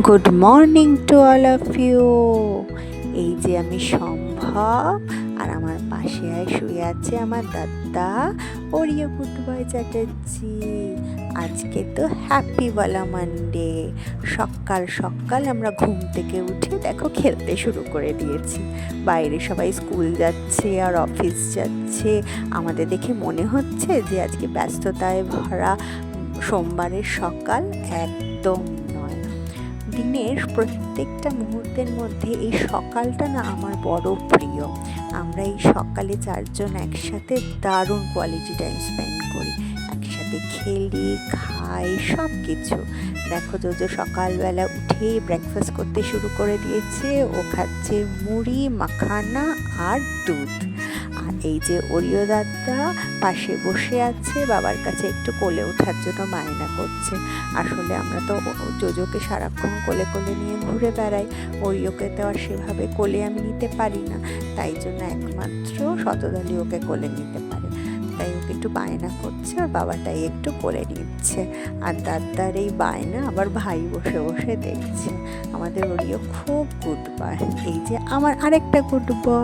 Good morning to all of you. এই যে আমি সম্ভব, আর আমার পাশে শুয়ে আছে আমার দাদা ওরিও গুড বয় চ্যাটার্জি। আজকে তো হ্যাপি বলা মানডে। সকাল সকাল আমরা ঘুম থেকে উঠে দেখো খেলতে শুরু করে দিয়েছি। বাইরে সবাই স্কুল যাচ্ছে আর অফিস যাচ্ছে। আমাদের দেখে মনে হচ্ছে যে আজকে ব্যস্ততায় ভরা সোমবারের সকাল একদম নয়। দিনের প্রত্যেকটা মুহূর্তের মধ্যে এই সকালটা না আমার বড় প্রিয়। আমরা এই সকালে চারজন একসাথে দারুণ কোয়ালিটি টাইম স্পেন্ড করি, একসাথে খেলি, খাই, সব কিছু। দেখো জোজো সকালবেলা উঠেই ব্রেকফাস্ট করতে শুরু করে দিয়েছে। ও খাচ্ছে মুড়ি, মাখানা আর দুধ। আর এই যে ওরিও দাদা পাশে বসে আছে, বাবার কাছে একটু কোলে ওঠার জন্য বায়না করছে। আসলে আমরা তো জোজোকে সারাক্ষণ কোলে কোলে নিয়ে ঘুরে বেড়াই, ওরিওকে তো আর সেভাবে কোলে আমি নিতে পারি না। তাই জন্য একমাত্র শতদলী ওকে কোলে নিতে পারে, তাই ওকে একটু বায়না করছে, আর বাবাটাই একটু কোলে নিচ্ছে। আর দাদার এই বায়না আবার ভাই বসে বসে দেখছে। আমাদের ওরিও খুব গুড বয়। এই যে আমার আরেকটা গুড বয়।